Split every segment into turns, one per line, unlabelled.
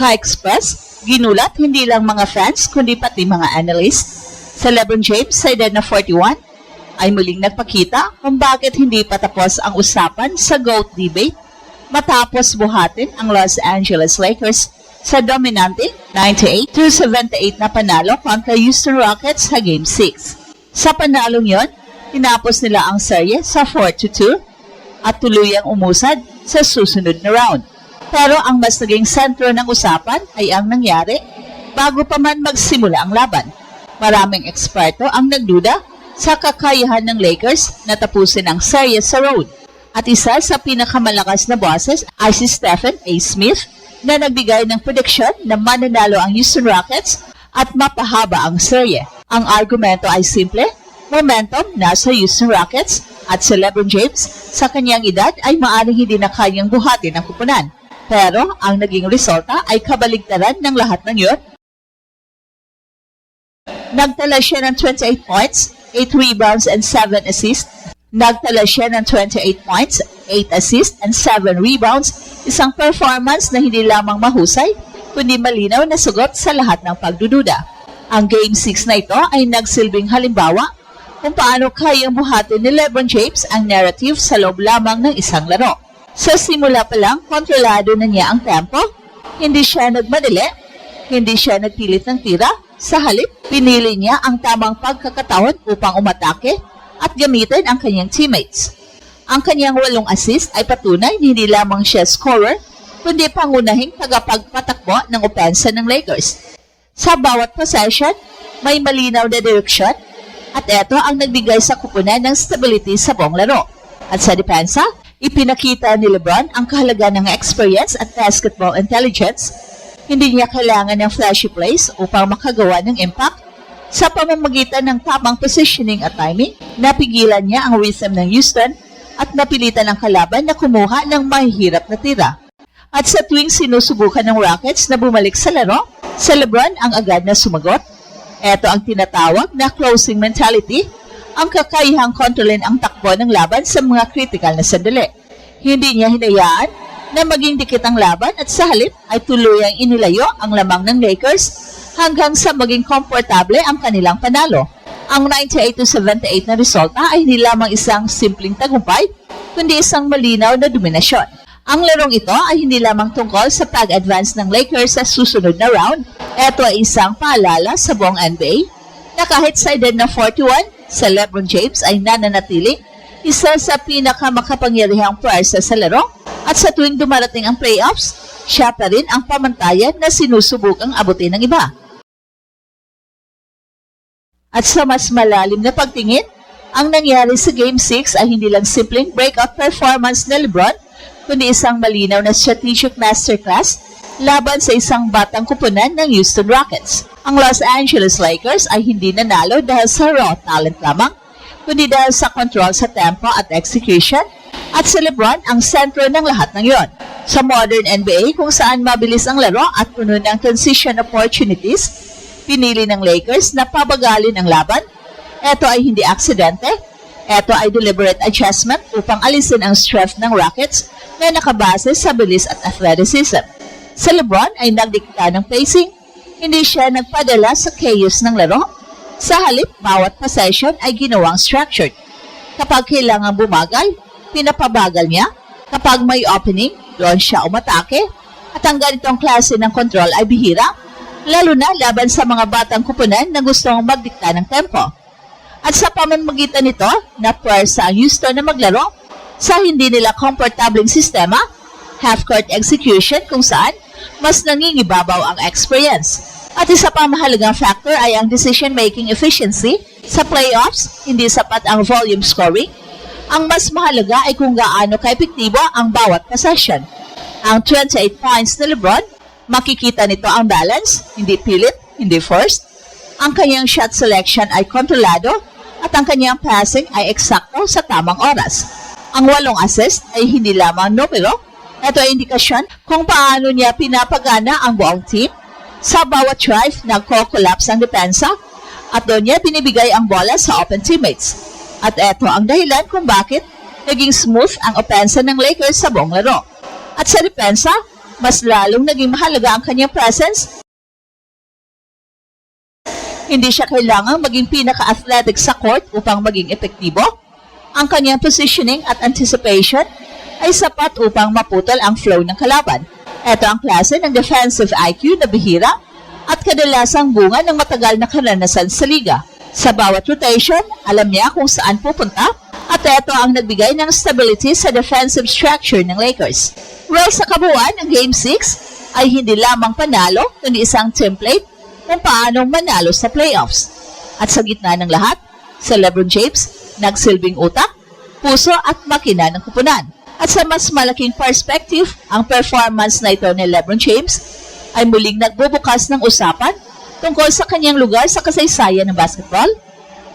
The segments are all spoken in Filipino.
Ka-express, ginulat hindi lang mga fans kundi pati mga analysts. Sa LeBron James sa edad na 41 ay muling nagpakita kung bakit hindi patapos ang usapan sa GOAT debate matapos buhatin ang Los Angeles Lakers sa dominante 98-78 na panalo kontra Houston Rockets sa Game 6. Sa panalong yon, tinapos nila ang serye sa 4-2 at tuluyang umusad sa susunod na round. Pero ang mas naging sentro ng usapan ay ang nangyari bago pa man magsimula ang laban. Maraming eksperto ang nagduda sa kakayahan ng Lakers na tapusin ang serye sa road. At isa sa pinakamalakas na boses ay si Stephen A. Smith na nagbigay ng prediksyon na mananalo ang Houston Rockets at mapahaba ang serye. Ang argumento ay simple, momentum nasa Houston Rockets at si LeBron James sa kanyang edad ay maaaring hindi na kayang buhatin ang kupunan. Pero ang naging resulta ay kabaligtaran ng lahat ng yun. Nagtala siya ng 28 points, 8 rebounds, and 7 assists. Nagtala siya ng 28 points, 8 assists, and 7 rebounds. Isang performance na hindi lamang mahusay, kundi malinaw na sugot sa lahat ng pagdududa. Ang Game 6 na ito ay nagsilbing halimbawa kung paano kayang buhatin ni LeBron James ang narrative sa loob lamang ng isang laro. Sa simula pa lang, kontrolado na niya ang tempo. Hindi siya nagmadali, hindi siya nagpilit ng tira. Sa halip, pinili niya ang tamang pagkakataon upang umatake at gamitin ang kanyang teammates. Ang kanyang 8 assist ay patunay hindi lamang siya scorer, kundi pangunahing tagapagpatakbo ng opensa ng Lakers. Sa bawat possession, may malinaw na direksyon at ito ang nagbigay sa kupunan ng stability sa buong laro. At sa depensa, ipinakita ni LeBron ang kahalaga ng experience at basketball intelligence. Hindi niya kailangan ng flashy plays upang makagawa ng impact. Sa pamamagitan ng tamang positioning at timing, napigilan niya ang rhythm ng Houston at napilitan ang kalaban na kumuha ng mahihirap na tira. At sa tuwing sinusubukan ng Rockets na bumalik sa laro, sa LeBron ang agad na sumagot. Ito ang tinatawag na closing mentality, ang kakayahang kontrolin ang takbo ng laban sa mga critical na sandali. Hindi niya hinayaan na maging dikit ang laban at sa halip ay tuluyang inilayo ang lamang ng Lakers hanggang sa maging komportable ang kanilang panalo. Ang 98-78 na resulta ay hindi lamang isang simpleng tagumpay, kundi isang malinaw na dominasyon. Ang larong ito ay hindi lamang tungkol sa pag-advance ng Lakers sa susunod na round. Ito ay isang paalala sa buong NBA na kahit sa edad na 41, sa LeBron James ay nananatili isa sa pinakamakapangyarihang pwersa sa laro at sa tuwing dumarating ang playoffs, siya pa rin ang pamantayan na sinusubukang abutin ng iba. At sa mas malalim na pagtingin, ang nangyari sa Game 6 ay hindi lang simpleng breakout performance ni LeBron, kundi isang malinaw na strategic masterclass laban sa isang batang kupunan ng Houston Rockets. Ang Los Angeles Lakers ay hindi nanalo dahil sa raw talent lamang, kundi dahil sa control sa tempo at execution, at si LeBron ang sentro ng lahat ng yon. Sa modern NBA kung saan mabilis ang laro at puno ng transition opportunities, pinili ng Lakers na pabagalin ang laban. Ito ay hindi aksidente, ito ay deliberate adjustment upang alisin ang strength ng Rockets na nakabase sa bilis at athleticism. Si LeBron ay nagdikta ng pacing, hindi siya nagpadala sa chaos ng laro. Sa halip, bawat possession ay ginawang structured. Kapag kailangan bumagal, pinapabagal niya. Kapag may opening, doon siya umatake. At ang ganitong klase ng control ay bihira, lalo na laban sa mga batang kupunan na gustong magdikta ng tempo. At sa pamamagitan nito, napwersa ang Houston na maglaro sa hindi nila komportableng sistema, half-court execution kung saan mas nangingibabaw ang experience. At isa pang mahalagang factor ay ang decision-making efficiency. Sa playoffs, hindi sapat ang volume scoring. Ang mas mahalaga ay kung gaano ka-epektibo ang bawat possession. Ang 28 points ni LeBron, makikita nito ang balance, hindi pilit, hindi forced. Ang kanyang shot selection ay kontrolado at ang kanyang passing ay eksakto sa tamang oras. Ang 8 assist ay hindi lamang numero. Ito ay indikasyon kung paano niya pinapagana ang buong team. Sa bawat drive, nagko-collapse ang depensa at doon niya binibigay ang bola sa open teammates. At ito ang dahilan kung bakit naging smooth ang opensa ng Lakers sa buong laro. At sa depensa, mas lalong naging mahalaga ang kanyang presence. Hindi siya kailangang maging pinaka-athletic sa court upang maging epektibo. Ang kanyang positioning at anticipation ay sapat upang maputol ang flow ng kalaban. Ito ang klase ng defensive IQ na bihira at kadalasang bunga ng matagal na karanasan sa liga. Sa bawat rotation, alam niya kung saan pupunta at ito ang nagbigay ng stability sa defensive structure ng Lakers. Well, sa kabuuan, ang Game 6 ay hindi lamang panalo kundi isang template kung paano manalo sa playoffs. At sa gitna ng lahat, sa LeBron James, nagsilbing utak, puso at makina ng kupunan. At sa mas malaking perspective, ang performance na ito ni LeBron James ay muling nagbubukas ng usapan tungkol sa kanyang lugar sa kasaysayan ng basketball,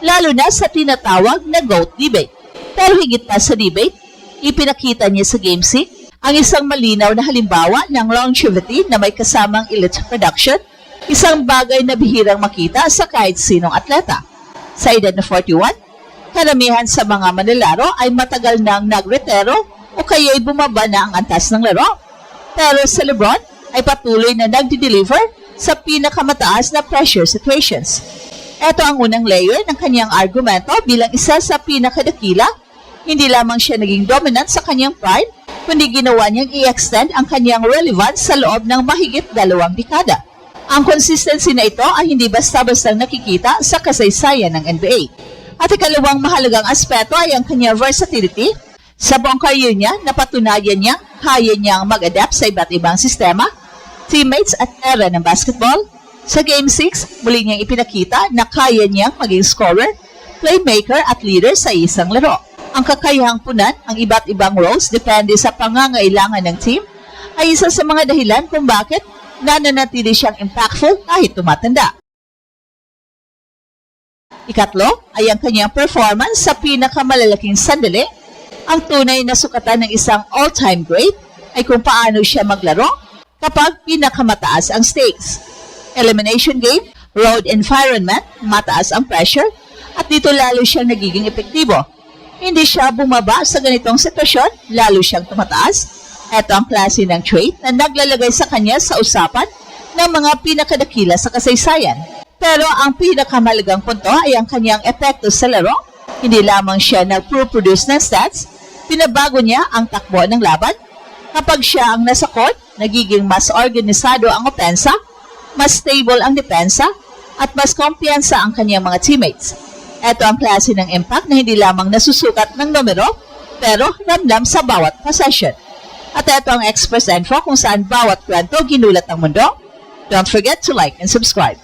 lalo na sa tinatawag na GOAT debate. Pero higit pa sa debate, ipinakita niya sa Game 6 ang isang malinaw na halimbawa ng longevity na may kasamang elite production, isang bagay na bihirang makita sa kahit sinong atleta. Sa edad na 41, karamihan sa mga manlalaro ay matagal nang nagretero o kaya'y bumaba na ang antas ng laro. Pero sa LeBron ay patuloy na nagdi-deliver sa pinakamataas na pressure situations. Ito ang unang layer ng kanyang argumento bilang isa sa pinakadakila. Hindi lamang siya naging dominant sa kanyang prime, kundi ginawa niyang i-extend ang kanyang relevance sa loob ng mahigit 2 dekada. Ang consistency na ito ay hindi basta-basta nakikita sa kasaysayan ng NBA. At ikalawang mahalagang aspeto ay ang kanyang versatility. Sa buong career niya, napatunayan niya kaya niyang mag-adapt sa iba't ibang sistema, teammates at era ng basketball. Sa Game 6, muli niyang ipinakita na kaya niyang maging scorer, playmaker at leader sa isang laro. Ang kakayahang punan ang iba't ibang roles depende sa pangangailangan ng team ay isa sa mga dahilan kung bakit nananatili siyang impactful kahit tumatanda. Ikatlo ay ang kanyang performance sa pinakamalalaking sandali. Ang tunay na sukatan ng isang all-time great ay kung paano siya maglaro kapag pinakamataas ang stakes. Elimination game, road environment, mataas ang pressure, at dito lalo siyang nagiging epektibo. Hindi siya bumaba sa ganitong sitwasyon, lalo siyang tumataas. Ito ang klase ng trait na naglalagay sa kanya sa usapan ng mga pinakadakila sa kasaysayan. Pero ang pinakamalagang punto ay ang kanyang epekto sa laro. Hindi lamang siya nag-produce ng stats, pinabago niya ang takbo ng laban. Kapag siya ang nasa court, nagiging mas organisado ang opensa, mas stable ang depensa, at mas kumpiyansa ang kanyang mga teammates. Ito ang klase ng impact na hindi lamang nasusukat ng numero, pero ramdam sa bawat possession. At ito ang Express Info kung saan bawat kwento ginulat ng mundo. Don't forget to like and subscribe.